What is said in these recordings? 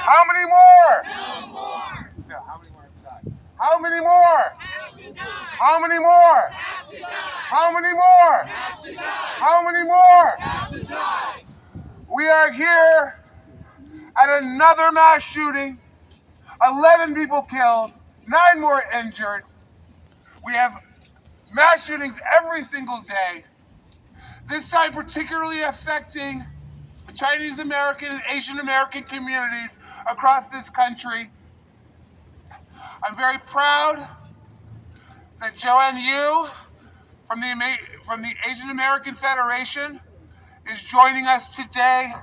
How many more? No more. No, how many more have died? How many more? How many more? How many more? How many more? We are here at another mass shooting. 11 people killed, 9 more injured. We have mass shootings every single day. This time particularly affecting Chinese American and Asian American communities across this country. I'm very proud that Yuh-Line Niou from the Asian American Federation is joining us today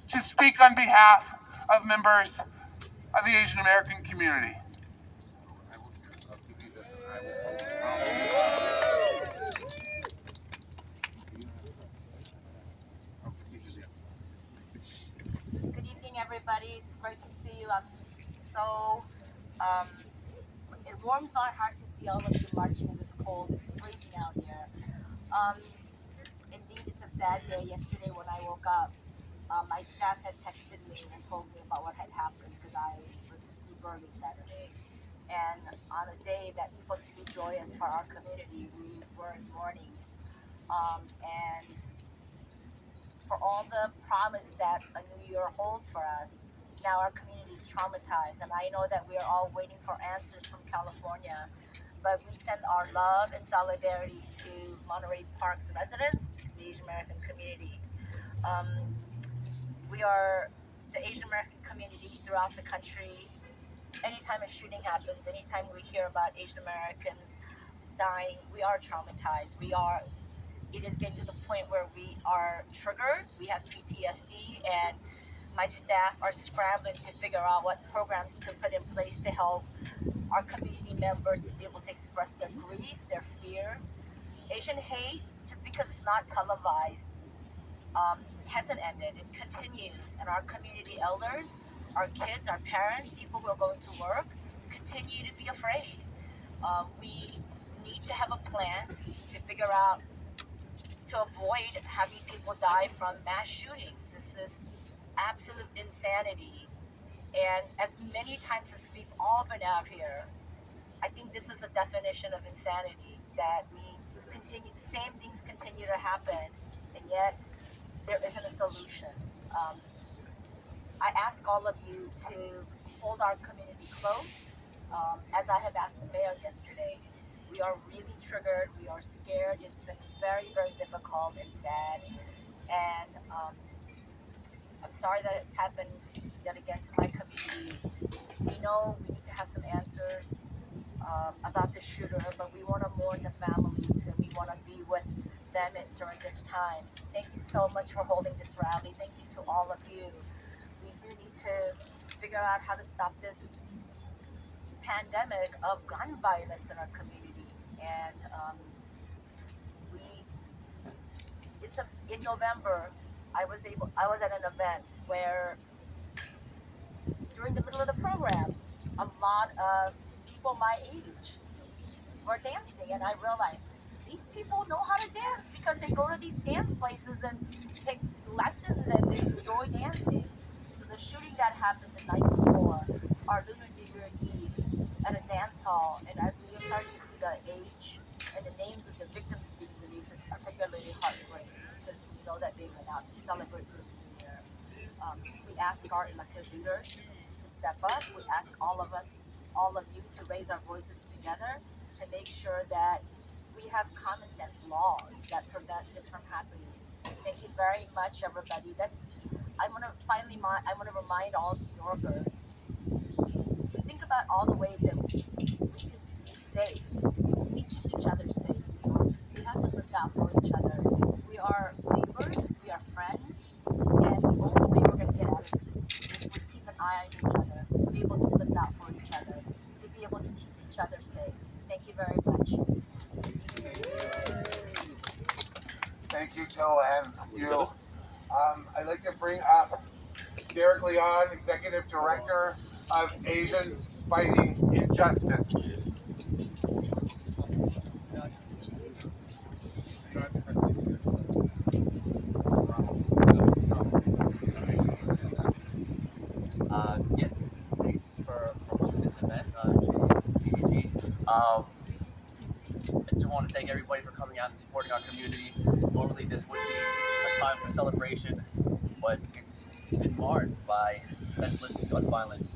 to speak on behalf of members of the Asian American community. Good evening, everybody. It's great to see you. It warms my heart to see all of you marching in this cold. It's freezing out here. Indeed, it's a sad day. Yesterday when I woke up, my staff had texted me and told me about what had happened because I went to sleep early Saturday. And on a day that's supposed to be joyous for our community, we were in mourning. And for all the promise that a new year holds for us, now our community is traumatized. And I know that we are all waiting for answers from California, but we send our love and solidarity to Monterey Park's residents, to the Asian American community. We are the Asian American community throughout the country. Anytime a shooting happens, anytime we hear about Asian Americans dying, we are traumatized. It is getting to the point where we are triggered. We have PTSD, and my staff are scrambling to figure out what programs to put in place to help our community members to be able to express their grief, their fears. Asian hate, just because it's not televised, hasn't ended. It continues, and our community elders, our kids, our parents, people who are going to work, continue to be afraid. We need to have a plan to figure out to avoid having people die from mass shootings. This is absolute insanity. And as many times as we've all been out here, I think this is a definition of insanity, that the same things continue to happen, and yet there isn't a solution. I ask all of you to hold our community close, as I have asked the mayor yesterday. We are really triggered. We are scared. It's been very, very difficult and sad. And I'm sorry that it's happened yet again to my community. We know we need to have some answers about the shooter, but we want to mourn the families and we want to be with them during this time. Thank you so much for holding this rally. Thank you to all of you. We do need to figure out how to stop this pandemic of gun violence in our community. And in November, I was at an event where during the middle of the program, a lot of people my age were dancing, and I realized these people know how to dance because they go to these dance places and take lessons and they enjoy dancing. So the shooting that happened the night before, our Lunar New Year Eve at a dance hall, and as we are starting to see the age and the names of the victims being released, it's particularly heartbreaking because we know that they went out to celebrate the New Year. We ask our elected leaders to step up. We ask all of you to raise our voices together to make sure that we have common sense laws that prevent this from happening. Thank you very much, everybody. I want to remind all New Yorkers to think about all the ways that we can be safe. We keep each other safe. We have to look out for each other. We are neighbors, we are friends, and the only way we're going to get out of this is if we keep an eye on each other, to be able to look out for each other, to be able to keep each other safe. Thank you very much. Thank you, Yuh-Line Niou. I'd like to bring up Derek Leon, Executive Director of Asians Fighting Injustice. Yeah, thanks for holding this event, JG. I just want to thank everybody for coming out and supporting our community. Normally, this would be a time for celebration, but it's been marred by senseless gun violence.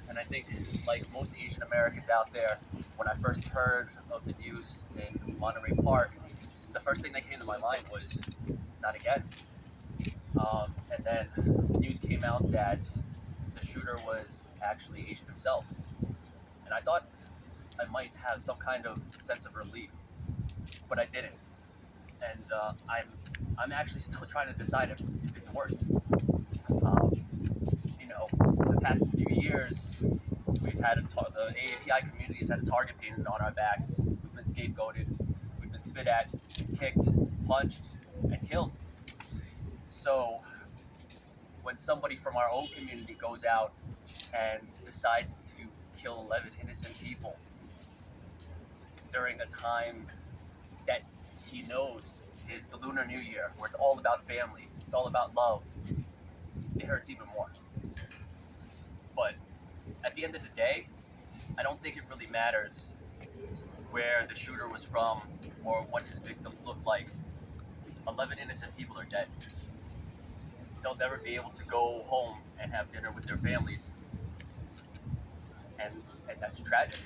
And I think, like most Asian Americans out there, when I first heard of the news in Monterey Park, the first thing that came to my mind was, not again. And then the news came out that the shooter was actually Asian himself. And I thought I might have some kind of sense of relief, but I didn't. And I'm actually still trying to decide if it's worse. Um, the past few years, we've had the AAPI community has had a target painted on our backs. We've been scapegoated. We've been spit at, kicked, punched, and killed. So when somebody from our own community goes out and decides to kill 11 innocent people during a time that he knows is the Lunar New Year, where it's all about family, it's all about love, it hurts even more. But at the end of the day, I don't think it really matters where the shooter was from or what his victims look like. 11 innocent people are dead. They'll never be able to go home and have dinner with their families. And that's tragic.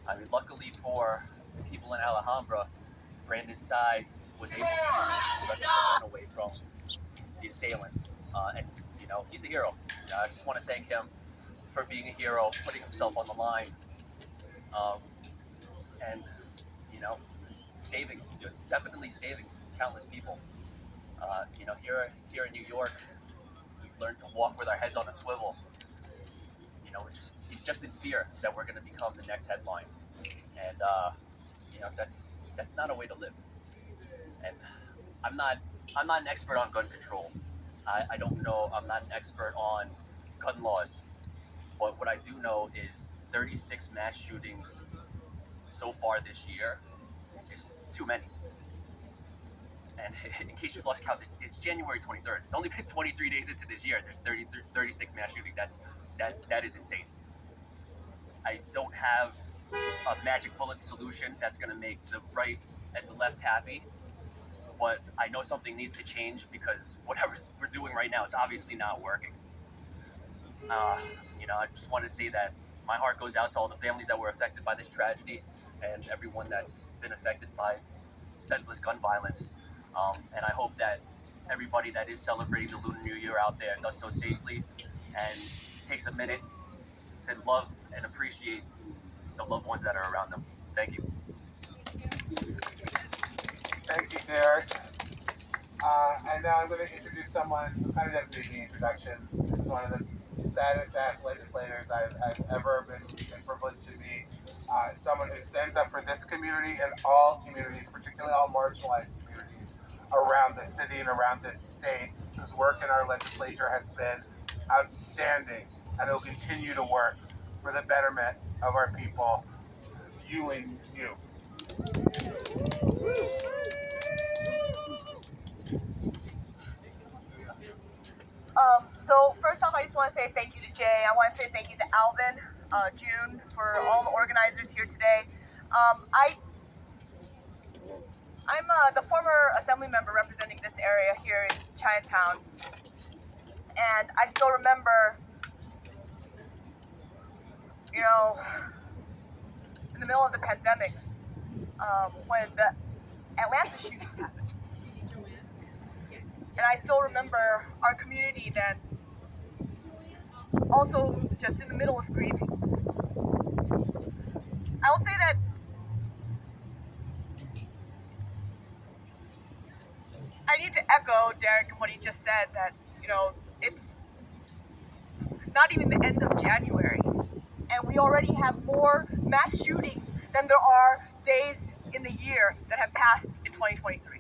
I mean, luckily for the people in Alhambra, Brandon Tsai was able to wrestle the gun away from the assailant. And, he's a hero. I just want to thank him for being a hero, putting himself on the line, and, definitely saving countless people. Here in New York, we've learned to walk with our heads on a swivel. He's just in fear that we're going to become the next headline. And, that's not a way to live. And I'm not an expert on gun control. I don't know. I'm not an expert on gun laws. But what I do know is 36 mass shootings so far this year is too many. And in case you've lost count, it's January 23rd. It's only been 23 days into this year. There's 36 mass shootings. That is insane. I don't have a magic bullet solution that's going to make the right and the left happy. But I know something needs to change because whatever we're doing right now, it's obviously not working. I just want to say that my heart goes out to all the families that were affected by this tragedy and everyone that's been affected by senseless gun violence. And I hope that everybody that is celebrating the Lunar New Year out there does so safely and takes a minute to love and appreciate the loved ones that are around them. Thank you. Thank you, Derek. And now I'm going to introduce someone who kind of doesn't need the introduction. This is one of the baddest ass legislators I've ever been privileged to be. Someone who stands up for this community and all communities, particularly all marginalized communities around the city and around this state, whose work in our legislature has been outstanding and will continue to work for the betterment of our people. Yuh-Line Niou. So first off, I just want to say thank you to Jay. I want to say thank you to Alvin, June, for all the organizers here today. I'm the former assembly member representing this area here in Chinatown, and I still remember, in the middle of the pandemic, when the Atlanta shootings happened. And I still remember our community then also just in the middle of grieving. I will say that I need to echo Derek and what he just said, that, it's not even the end of January, and we already have more mass shootings than there are days in the year that have passed in 2023.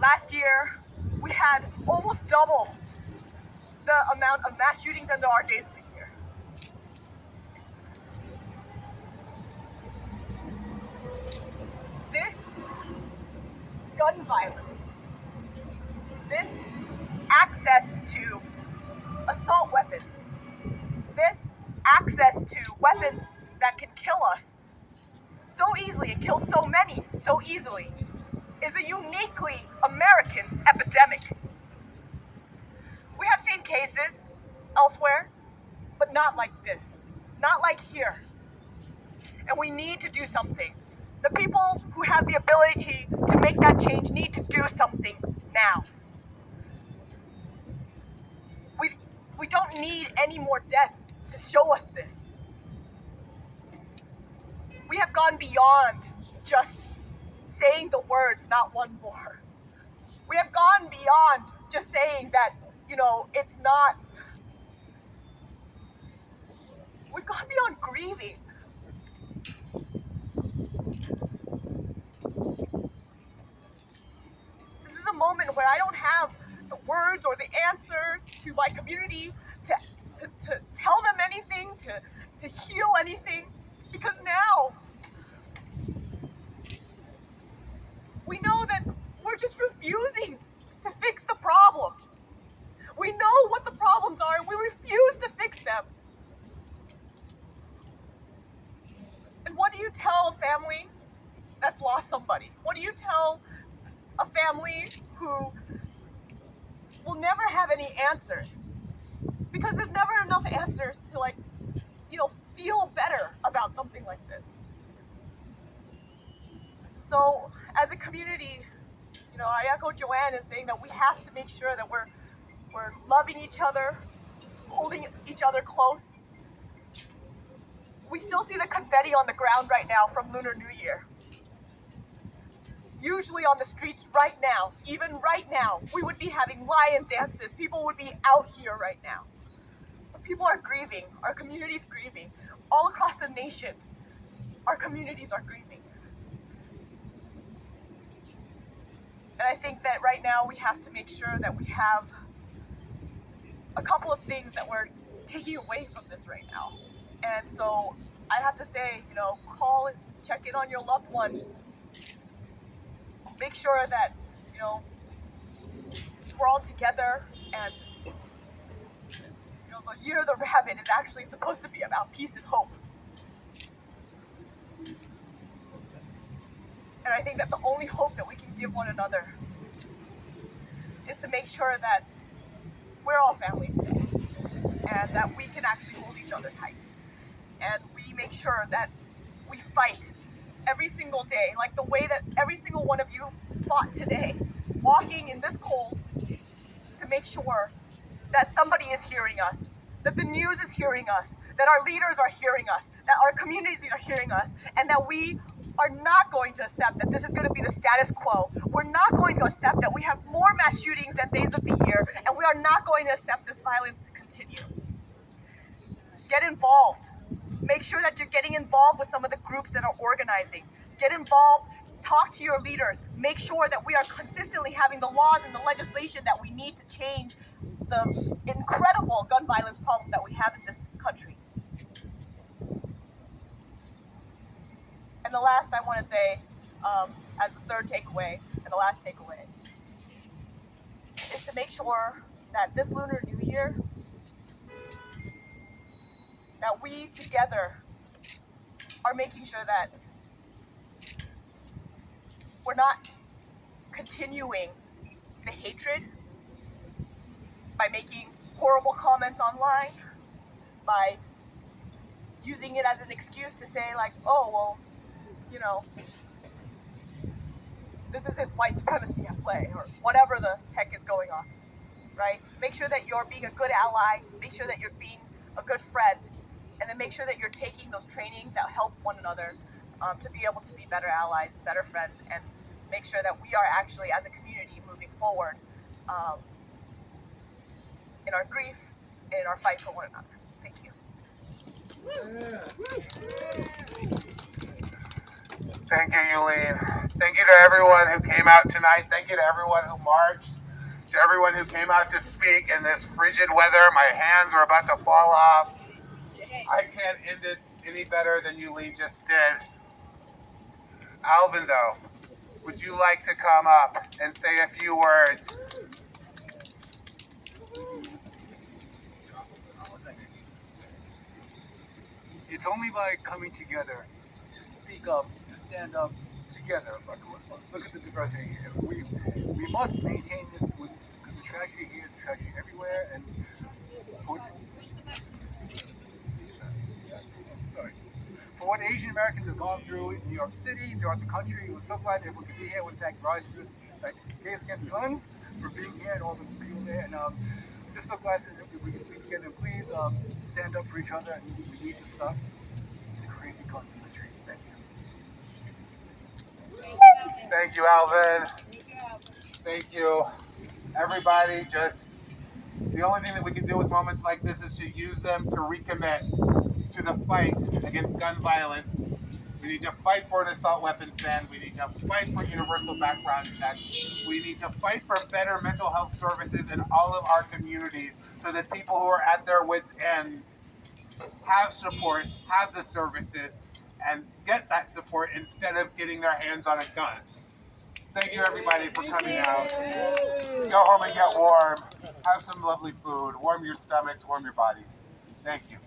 Last year, we had almost double the amount of mass shootings than there are days in the year. This gun violence, this access to access to weapons that can kill us so easily and kill so many so easily is a uniquely American epidemic. We have seen cases elsewhere, but not like this, not like here. And we need to do something. The people who have the ability to make that change need to do something now. We don't need any more deaths to show us this. We have gone beyond just saying the words, not one more. We have gone beyond just saying that, it's not. We've gone beyond grieving. This is a moment where I don't have the words or the answers to my community to tell them anything, to heal anything, because now we know that we're just refusing to fix the problem. We know what the problems are and we refuse to fix them. And what do you tell a family that's lost somebody? What do you tell a family who will never have any answers? Because there's never enough answers to feel better about something like this. So as a community, I echo Joanne in saying that we have to make sure that we're loving each other, holding each other close. We still see the confetti on the ground right now from Lunar New Year. Usually on the streets right now, even right now, we would be having lion dances. People would be out here right now. But people are grieving. Our community's grieving. All across the nation, our communities are grieving. And I think that right now we have to make sure that we have a couple of things that we're taking away from this right now. And so I have to say, call and check in on your loved ones. Make sure that, we're all together, and, the Year of the Rabbit is actually supposed to be about peace and hope. And I think that the only hope that we can give one another is to make sure that we're all family today, and that we can actually hold each other tight. And we make sure that we fight every single day, like the way that every single one of you fought today, walking in this cold to make sure that somebody is hearing us, that the news is hearing us, that our leaders are hearing us, that our communities are hearing us, and that we are not going to accept that this is going to be the status quo. We're not going to accept that we have more mass shootings than days of the year, and we are not going to accept this violence to continue. Get involved. Make sure that you're getting involved with some of the groups that are organizing. Get involved. Talk to your leaders. Make sure that we are consistently having the laws and the legislation that we need to change the incredible gun violence problem that we have in this country. And the last I want to say, as the third takeaway, and the last takeaway, is to make sure that this Lunar New Year, that we together are making sure that we're not continuing the hatred by making horrible comments online, by using it as an excuse to say this isn't white supremacy at play, or whatever the heck is going on, right? Make sure that you're being a good ally, make sure that you're being a good friend, and then make sure that you're taking those trainings that help one another to be able to be better allies, better friends, and make sure that we are actually, as a community, moving forward in our grief and in our fight for one another. Thank you. Thank you, Yuh-Line. Thank you to everyone who came out tonight. Thank you to everyone who marched, to everyone who came out to speak in this frigid weather. My hands are about to fall off. I can't end it any better than Yuh-Line just did. Alvindo, would you like to come up and say a few words? it's only by coming together to speak up, to stand up together. Look at the diversity here. We must maintain this because the tragedy here is tragedy everywhere, and for what Asian Americans have gone through in New York City, throughout the country, we're so glad that we could be here. We thank Rise Against Guns for being here and all the people there. And we're just so glad that we can speak together. And please stand up for each other. And we need to stop the crazy gun in the street. Thank you. Thank you, Alvin. Thank you. Everybody, just the only thing that we can do with moments like this is to use them to recommit to the fight against gun violence. We need to fight for an assault weapons ban. We need to fight for universal background checks. We need to fight for better mental health services in all of our communities so that people who are at their wits' end have support, have the services, and get that support instead of getting their hands on a gun. Thank you, everybody, for coming out. Go home and get warm. Have some lovely food. Warm your stomachs, warm your bodies. Thank you.